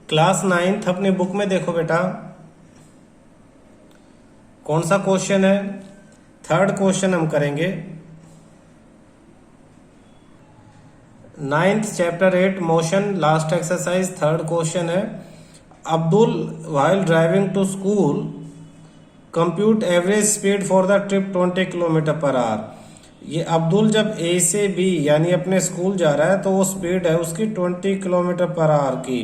Class 9th अपनी book में देखो बेटा, कौन सा क्वेश्चन है? थर्ड क्वेश्चन हम करेंगे। 9th chapter 8 motion, last exercise, third question है। Abdul while driving to school compute average speed for the trip 20 kilometre per hour. ये अब्दुल जब ए से बी यानी अपने स्कूल जा रहा है तो वो स्पीड है उसकी 20 किलोमीटर पर आवर की,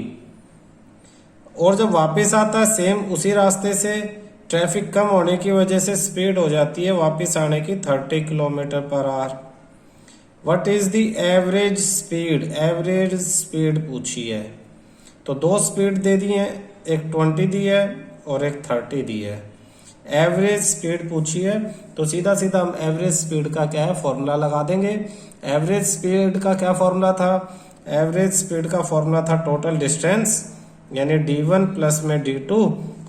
और जब वापस आता है सेम उसी रास्ते से ट्रैफिक कम होने की वजह से स्पीड हो जाती है वापस आने की 30 kilometre per our. What is the average speed? Average speed पूछी है, तो दो स्पीड दे दी है, एक 20 दी है और एक 30 दी है। एवरेज स्पीड पूछी है तो सीधा सीधा हम एवरेज स्पीड का क्या है फॉर्मूला लगा देंगे। एवरेज स्पीड का क्या फॉर्मूला था? एवरेज स्पीड का फॉर्मूला था टोटल डिस्टेंस यानी d1 प्लस में d2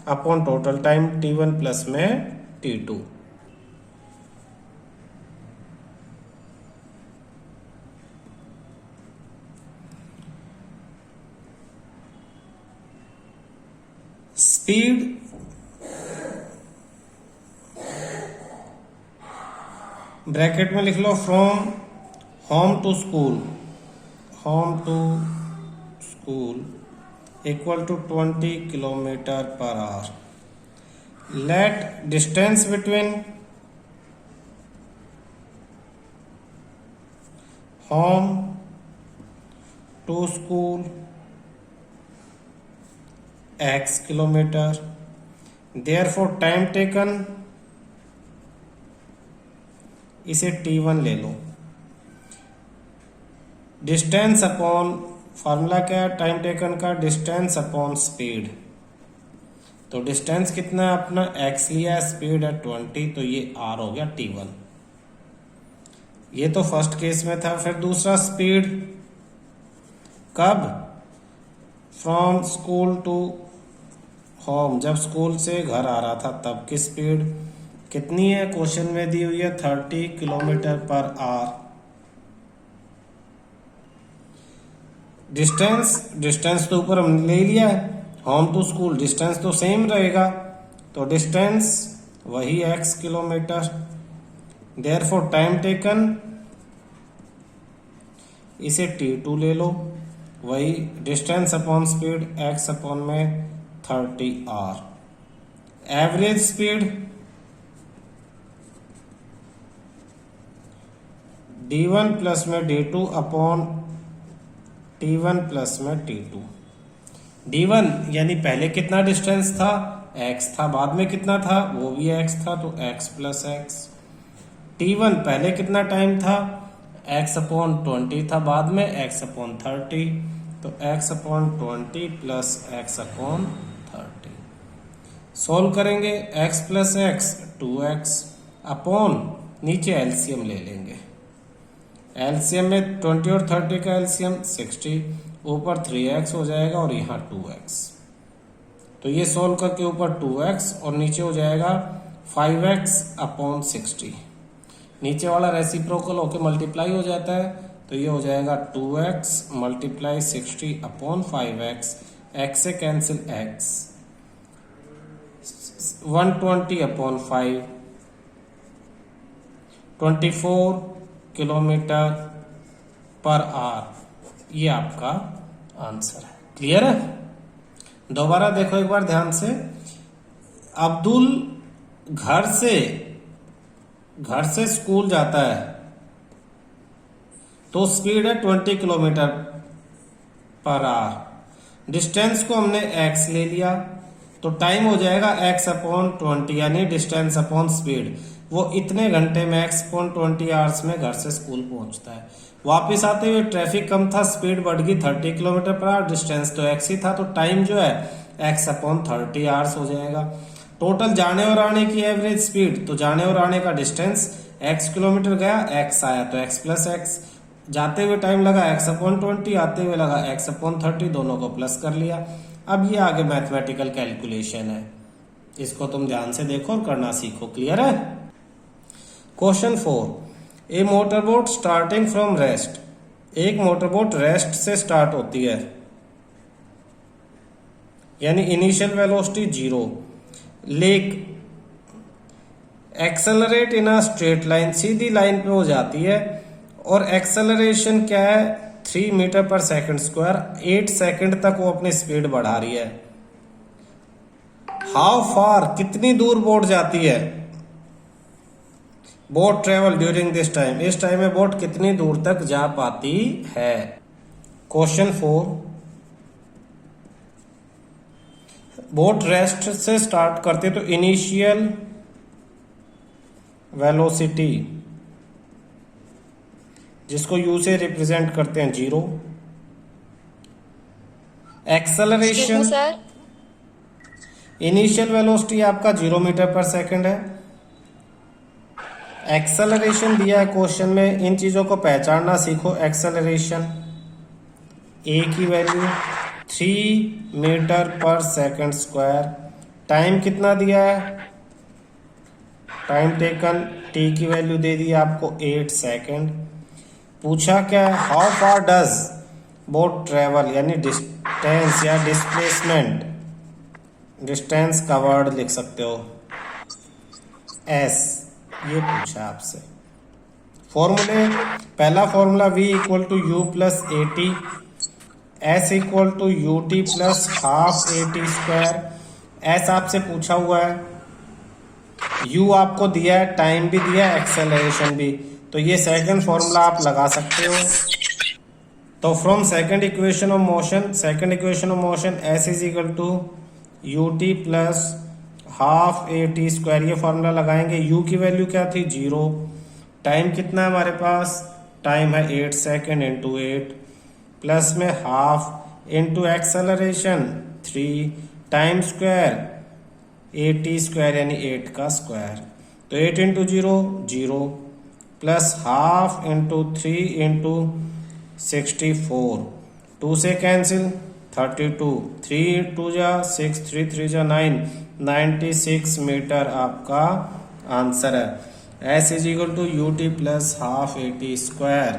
upon total time t1 plus में t2। स्पीड ब्रैकेट में लिख लो from home to school, home to school equal to 20 kilometre per hour. Let distance between home to school x kilometre, therefore time taken इसे t1 ले लो। Distance upon formula क्या है time taken का? Distance upon speed. तो distance कितना है अपना? x लिया है, स्पीड है 20, तो ये r हो गया t1। ये तो फर्स्ट केस में था। फिर दूसरा स्पीड कब? फ्रॉम स्कूल टू होम, जब स्कूल से घर आ रहा था तब की स्पीड कितनी है? क्वेश्चन में दी हुई है 30 किलोमीटर पर आवर। डिस्टेंस तो ऊपर हमने ले लिया है, होम टू स्कूल डिस्टेंस तो सेम रहेगा, तो डिस्टेंस वही x kilometre. Therefore time taken इसे t2 ले लो, वही distance upon speed x upon में 30 r। Average speed d1 plus में d2 अपॉन t1 प्लस में t2। d1 यानी पहले कितना डिस्टेंस था? x था, बाद में कितना था? वो भी x था, तो x प्लस x। t1 पहले कितना टाइम था? x अपॉन 20 था, बाद में x अपॉन 30, तो x upon 20 plus x upon 30। Solve करेंगे x plus x 2x upon नीचे एलसीएम ले लेंगे। एलसीएम में 20 और 30 का एलसीएम 60, ऊपर 3x हो जाएगा और यहाँ 2x। तो ये सोल्व करके ऊपर 2x और नीचे हो जाएगा 5x अपॉन 60। नीचे वाला रेसिप्रोकल होके मल्टीप्लाई हो जाता है, तो ये हो जाएगा 2x multiply 60 upon 5x। x से cancel x, 120 upon 5, 24 kilometre per hour. ये आपका आंसर है। क्लियर है? दोबारा देखो एक बार ध्यान से। अब्दुल घर से स्कूल जाता है तो स्पीड है 20 किलोमीटर पर आवर। डिस्टेंस को हमने x ले लिया तो टाइम हो जाएगा x अपॉन 20 यानी डिस्टेंस अपॉन स्पीड। वो इतने घंटे में x अपॉन 20 आवर्स में घर से स्कूल पहुंचता है। वापस आते हुए ट्रैफिक कम था, स्पीड बढ़ गई 30 किलोमीटर पर आवर, डिस्टेंस तो x ही था, तो टाइम जो है x अपॉन 30 आवर्स हो जाएगा। टोटल जाने और आने की एवरेज स्पीड, तो जाने और आने का डिस्टेंस x किलोमीटर गया, x आया तो x प्लस x। जाते हुए टाइम लगा x अपॉन 20, आते हुए लगा x अपॉन 30, दोनों को प्लस कर लिया। अब ये आगे मैथमेटिकल कैलकुलेशन है, इसको तुम ध्यान से देखो और करना सीखो। क्लियर है? Question 4, A motorboat starting from rest. एक मोटरबोट रेस्ट से स्टार्ट होती है यानी initial velocity 0। Lake accelerate in a straight line, Sidhi line पे हो जाती है, और एक्सेलरेशन क्या है 3 metre per second square, 8 second तक वो अपनी स्पीड बढ़ा रही है। हाउ फार, कितनी दूर बोट जाती है, boat travel during this time, इस टाइम में बोट कितनी दूर तक जा पाती है। क्वेश्चन 4, बोट रेस्ट से स्टार्ट करते तो इनिशियल वेलोसिटी, जिसको यू से रिप्रेजेंट करते हैं 0। एक्सेलरेशन, इनिशियल वेलोसिटी आपका 0 मीटर पर सेकंड है। एक्सेलरेशन दिया है क्वेश्चन में, इन चीजों को पहचानना सीखो। एक्सेलरेशन ए की value 3 metre per second square, time कितना दिया है, टाइम टेकन टी की वैल्यू दे दी आपको 8 सेकंड। पूछा क्या है, how far does boat travel, यानी डिस्टेंस या डिस्प्लेसमेंट, डिस्टेंस का वर्ड लिख सकते हो एस, ये पूछा आपसे। फॉर्मूले, पहला formula v equal to u plus a t, s equal to u t plus half a t square. S आपसे पूछा हुआ है, u आपको दिया है, टाइम भी दिया है, एक्सेलरेशन भी, तो ये सेकंड फॉर्मूला आप लगा सकते हो। तो from second equation of motion, s is equal to u t plus half a t square, ये फॉर्मूला लगाएंगे। u की वैल्यू क्या थी 0, टाइम कितना है हमारे पास, टाइम है 8 सेकेंड इंटू 8, प्लस में half into acceleration 3, time square ए टी स्क्वायर यानी 8 का स्क्वायर, तो 8 into 0 0, plus half into 3 into 64, 2 से कैंसिल 32, 3 2 जा 6, 3 3 जा 9, 96 मीटर आपका आंसर है। S is equal to u t plus half a t square.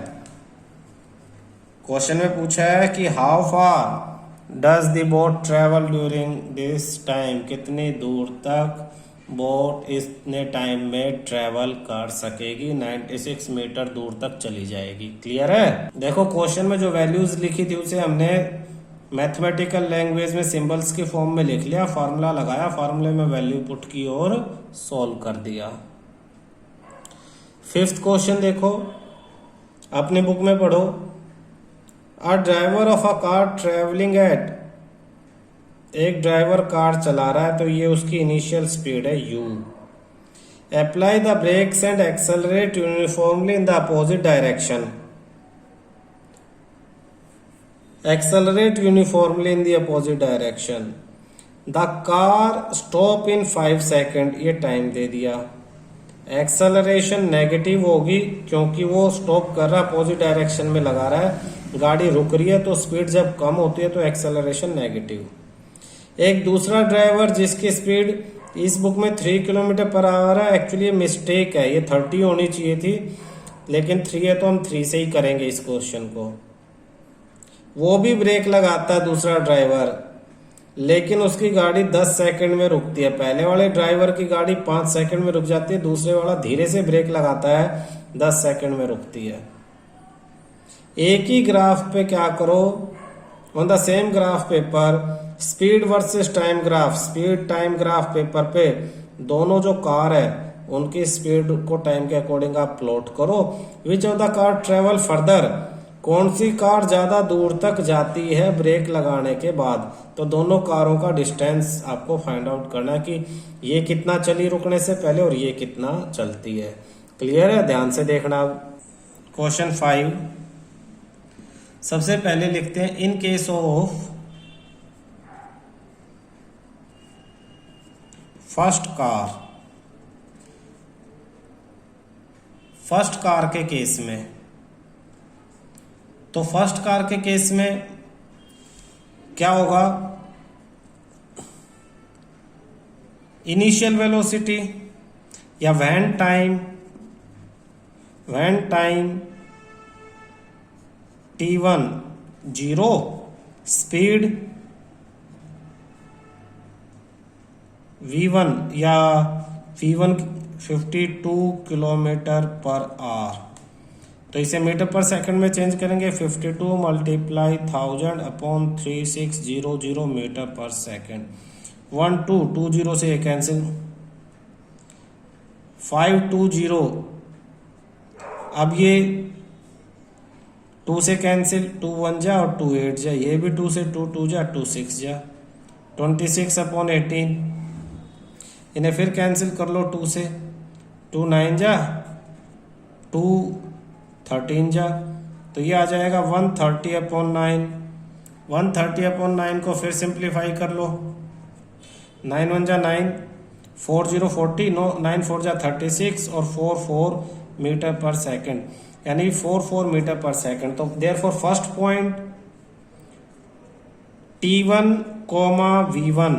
Question में पूछा है कि how far does the boat travel during this time, कितनी दूर तक बोट इतने टाइम में ट्रेवल कर सकेगी, 96 मीटर दूर तक चली जाएगी। क्लियर है। देखो क्वेश्चन में जो वैल्यूज लिखी थी उसे हमने मैथमेटिकल लैंग्वेज में सिंबल्स के फॉर्म में लिख लिया, फार्मूला लगाया, फार्मूले में वैल्यू पुट की और सॉल्व कर दिया। फिफ्थ क्वेश्चन देखो, अपनी बुक में पढ़ो। A driver of a car travelling at, एक ड्राइवर कार चला रहा है तो ये उसकी इनिशियल स्पीड है u। Apply the brakes and accelerate uniformly in the opposite direction, accelerate uniformly in the opposite direction. The car stop in 5 second, ये time दे दिया। एक्सेलरेशन नेगेटिव होगी क्योंकि वो स्टॉप कर रहा है, अपोजिट डायरेक्शन में लगा रहा है, गाड़ी रुक रही है, तो स्पीड जब कम होती है तो एक्सेलरेशन नेगेटिव। एक दूसरा ड्राइवर जिसकी स्पीड इस बुक में 3 किलोमीटर पर आवर है, एक्चुअली मिस्टेक है, ये 30 होनी चाहिए थी, लेकिन 3 है तो हम 3 से ही करेंगे इस क्वेश्चन को। वो भी ब्रेक लगाता है दूसरा ड्राइवर, लेकिन उसकी गाड़ी 10 सेकंड में रुकती है। पहले वाले ड्राइवर की गाड़ी 5 सेकंड में रुक जाती है, दूसरे वाला धीरे से ब्रेक लगाता है, 10 सेकंड में रुकती है। एक ही ग्राफ पे क्या करो, on the same graph paper speed versus time graph, speed time graph paper पे दोनों जो कार है उनकी स्पीड को टाइम के अकॉर्डिंग आप प्लॉट करो। Which of the car travel further, कौन सी कार ज्यादा दूर तक जाती है ब्रेक लगाने के बाद, तो दोनों कारों का डिस्टेंस आपको फाइंड आउट करना है कि ये कितना चली रुकने से पहले और ये कितना चलती है। क्लियर है, ध्यान से देखना। क्वेश्चन 5 सबसे पहले लिखते हैं, in case of first car के केस में, तो फर्स्ट कार के केस में क्या होगा, इनिशियल वेलोसिटी या when time t1 0, speed V1 या V1 52 किलोमीटर पर आवर, तो इसे मीटर पर सेकंड में चेंज करेंगे। 52 multiply 1000 upon 3600 metre per second. 1 2 2 0 से कैंसिल, 520, अब ये 2 से कैंसिल, 2 1 जा और 2 8 जा, ये भी 2 से 2 2 जा, 2 6 जा, 26 अपॉन 18, इन्हें फिर कैंसिल कर लो 2 से, 2 9 जा, 2 13 जा, तो ये आ जाएगा 130 अपॉन 9। 130 अपॉन 9 को फिर सिंप्लीफाई कर लो, 9 1 जा 9, 4 0 40, 9 4 जा 36 और 4 4 मीटर पर सेकंड, यानी 4 4 मीटर पर सेकंड। तो therefore first point T1, V1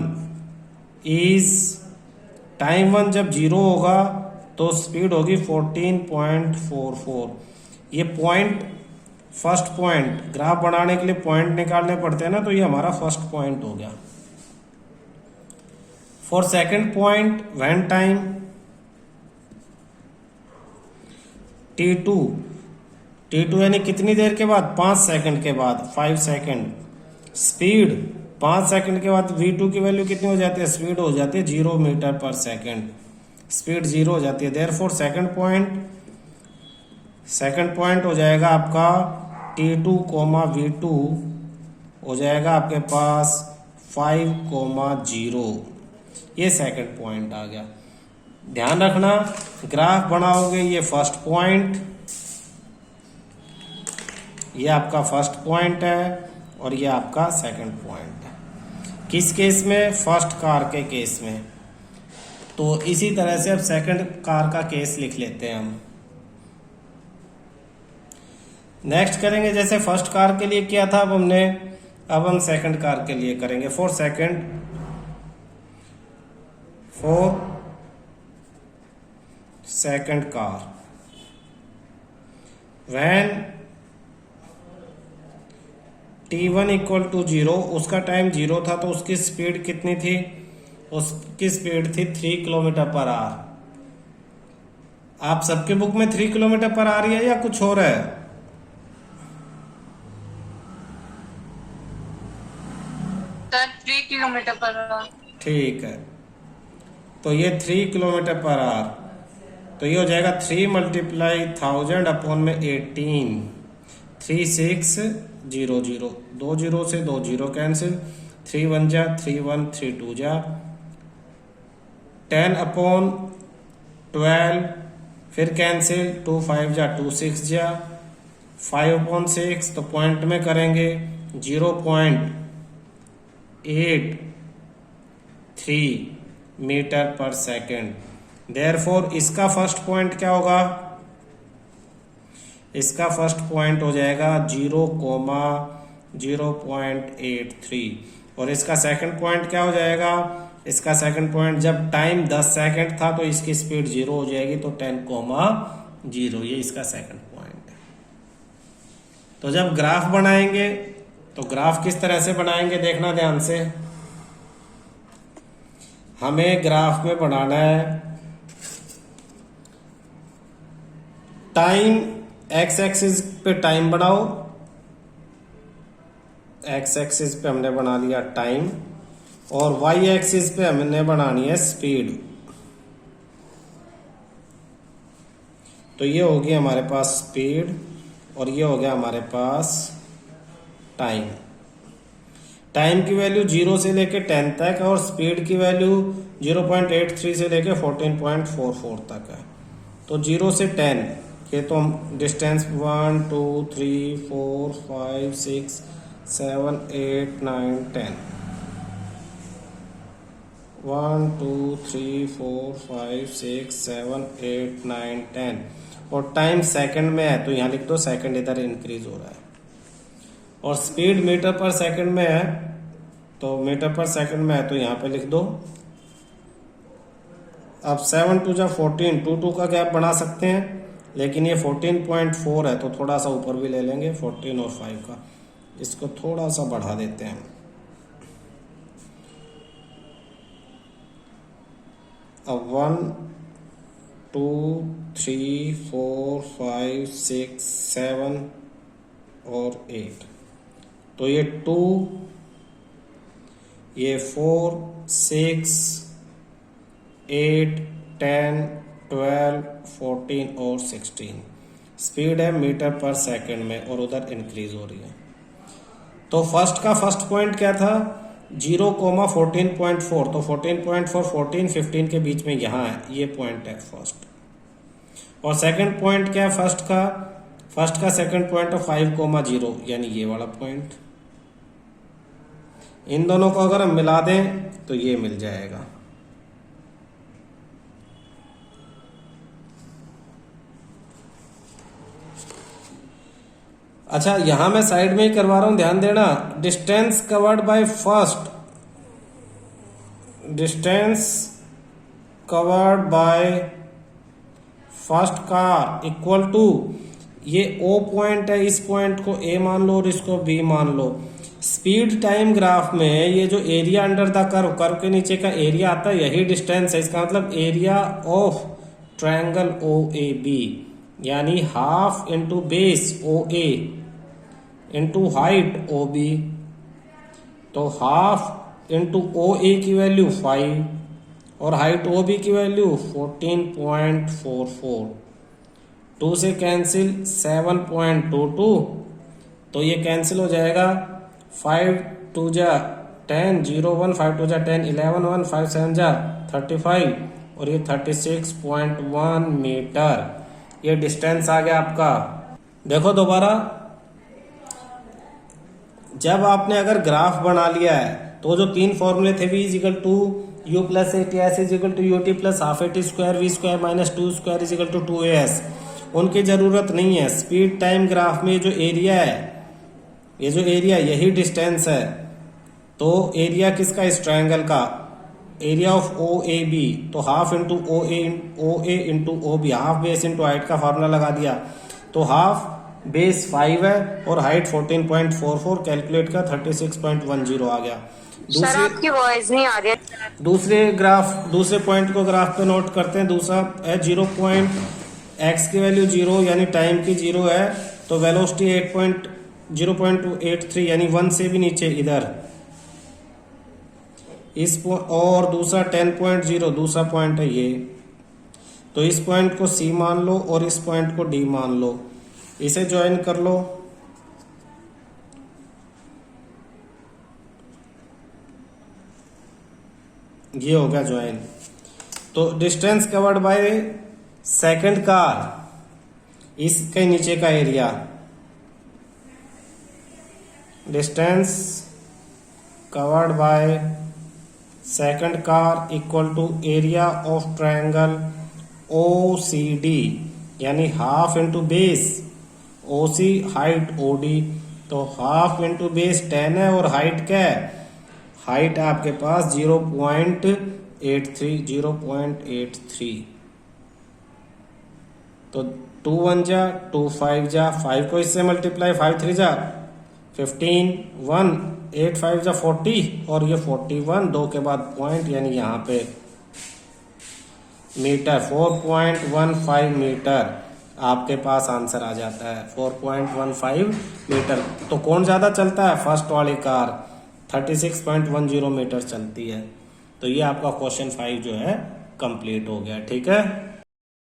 is time 1 जब 0 होगा तो स्पीड होगी 14.44। ये पॉइंट, फर्स्ट पॉइंट, ग्राफ बनाने के लिए पॉइंट निकालने पड़ते हैं ना, तो ये हमारा फर्स्ट पॉइंट हो गया। For second point when time T2 यानी कितनी देर के बाद, 5 सेकंड के बाद, 5 सेकंड, स्पीड 5 सेकंड के बाद V2 की वैल्यू कितनी हो जाती है, स्पीड हो जाती है 0 मीटर पर सेकंड, स्पीड 0 हो जाती है। देयरफॉर सेकंड पॉइंट हो जाएगा आपका T2, V2 हो जाएगा आपके पास 5, 0, ये सेकंड पॉइंट आ गया। ध्यान रखना, ग्राफ बनाओगे, ये फर्स्ट पॉइंट, ये आपका फर्स्ट पॉइंट है और ये आपका सेकंड पॉइंट है। किस केस में, फर्स्ट कार के केस में। तो इसी तरह से अब सेकंड कार का केस लिख लेते हैं हम। नेक्स्ट करेंगे जैसे फर्स्ट कार के लिए किया था अब हम सेकंड कार के लिए करेंगे। For second car when T1 equal to 0, उसका टाइम 0 था तो उसकी स्पीड कितनी थी, उसकी स्पीड थी 3 किलोमीटर पर आवर। आप सबके बुक में 3 किलोमीटर पर आवर है या कुछ और है? 3 किलोमीटर पर आवर। ठीक है, तो ये 3 किलोमीटर पर आवर, तो ये हो जाएगा 3 मल्टीप्लाई 1000 अपॉन में 18, 3600, 2 0 से 2 0 कैंसिल, 3 1 जा, 3 1 3 2 जा, 10 अपॉन 12 फिर कैंसिल, 2 5 जा, 2 6 जा, 5 अपॉन 6 तो पॉइंट में करेंगे 0.83 मीटर पर सेकेंड। देयरफॉर इसका फर्स्ट पॉइंट क्या होगा, इसका फर्स्ट पॉइंट हो जाएगा 0.83 और इसका सेकंड पॉइंट क्या हो जाएगा, इसका सेकंड पॉइंट जब टाइम 10 सेकंड था तो इसकी स्पीड 0 हो जाएगी, तो 10,0, ये इसका सेकंड पॉइंट है। तो जब ग्राफ बनाएंगे तो ग्राफ किस तरह से बनाएंगे देखना ध्यान से। हमें ग्राफ में बनाना है टाइम, एक्स एक्सिस पे टाइम बनाओ, एक्स एक्सिस पे हमने बना लिया टाइम और वाई एक्सिस पे हमने बनानी है स्पीड। तो ये होगी हमारे पास स्पीड और ये हो गया हमारे पास टाइम। टाइम की वैल्यू 0 से लेके 10 तक है और स्पीड की वैल्यू 0.83 से लेके 14.44 तक है। तो 0 से 10 के तो डिस्टेंस 1 2 3 4 5 6 7 8 9 10, 1 2 3 4 5 6 7 8 9 10 और टाइम सेकंड में है तो यहाँ लिख दो सेकंड, इधर इंक्रीज हो रहा है। और स्पीड मीटर पर सेकंड में है तो मीटर पर सेकंड में है तो यहाँ पे लिख दो। अब 7 2 जा 14, 2 2 का गैप बढ़ा सकते हैं लेकिन ये 14.4 है तो थोड़ा सा ऊपर भी ले लेंगे 14 और 5 का, इसको थोड़ा सा बढ़ा देते हैं। अब 1 2 3 4 5 6 7 और 8, तो ये 2, ये 4 6 8 10 12 14 और 16 स्पीड है मीटर पर सेकंड में, और उधर इंक्रीज हो रही है। तो फर्स्ट का फर्स्ट पॉइंट क्या था 0,14.4, तो 14.4 14 15 के बीच में यहाँ है, ये पॉइंट है फर्स्ट। और सेकंड पॉइंट क्या है फर्स्ट का सेकंड पॉइंट है 5,0, यानी ये वाला पॉइंट। इन दोनों को अगर हम मिला दें तो ये मिल जाएगा। अच्छा, यहां मैं साइड में ही करवा रहा हूं, ध्यान देना। Distance covered by first car equal to, ये ओ पॉइंट है, इस पॉइंट को ए मान लो और इसको बी मान लो। स्पीड टाइम ग्राफ में ये जो एरिया अंडर द कर्व के नीचे का एरिया आता है, यही डिस्टेंस है। इसका मतलब area of triangle O A B, यानी half into base O A into height O B. तो हाफ इंटू ओ ए की वैल्यू 5 और हाइट ओ बी की वैल्यू 14.44। 2 से कैंसिल 7.22, तो ये कैंसिल हो जाएगा। 5 2 जा 10 0 1 5 2 जा 10 11 1 5 7 जा 35 और ये 36.1 मीटर, ये डिस्टेंस आ गया आपका। देखो दोबारा, जब आपने अगर ग्राफ बना लिया है तो जो 3 फॉर्मूले थे v equal to u plus a t s equal to u t plus half a t square v square minus 2 square equal to 2as, उनकी जरूरत नहीं है। स्पीड टाइम ग्राफ में जो एरिया है, ये जो एरिया यही डिस्टेंस है। तो एरिया किसका, इस ट्रायंगल का, area of O A B, तो half into O A into O B, half base into height का फार्मूला लगा दिया, तो हाफ बेस 5 है और हाइट 14.44, कैलकुलेट का 36.10 आ गया। सर आपकी वॉइस नहीं आ रही है। दूसरे पॉइंट को ग्राफ पे नोट करते हैं। दूसरा है 0.x की वैल्यू 0, यानी टाइम की 0 है, तो वेलोसिटी 0.83, यानी 1 से भी नीचे इधर। और दूसरा 10.0 दूसरा पॉइंट है ये, तो इस पॉइंट को C मान लो और इस पॉइंट को D मान लो, इसे ज्वाइन कर लो। ये हो गया ज्वाइन। तो distance covered by second car, इसके नीचे का area, distance covered by second car equal to area of triangle OCD, यानी half into base OC height OD, तो हाफ इंटू बेस 10 है और हाइट क्या है, हाइट आपके पास 0.83। तो 2 1 जा 2 5 जा 5 को इससे मल्टीप्लाई 5 3 जा 15 1 8 5 जा 40 और ये 41, 2 के बाद पॉइंट, यानी यहाँ पे मीटर 4.15 मीटर आपके पास आंसर आ जाता है। 4.15 मीटर। तो कौन ज्यादा चलता है, फर्स्ट वाली कार 36.10 मीटर चलती है। तो ये आपका क्वेश्चन 5 जो है कंप्लीट हो गया। ठीक है।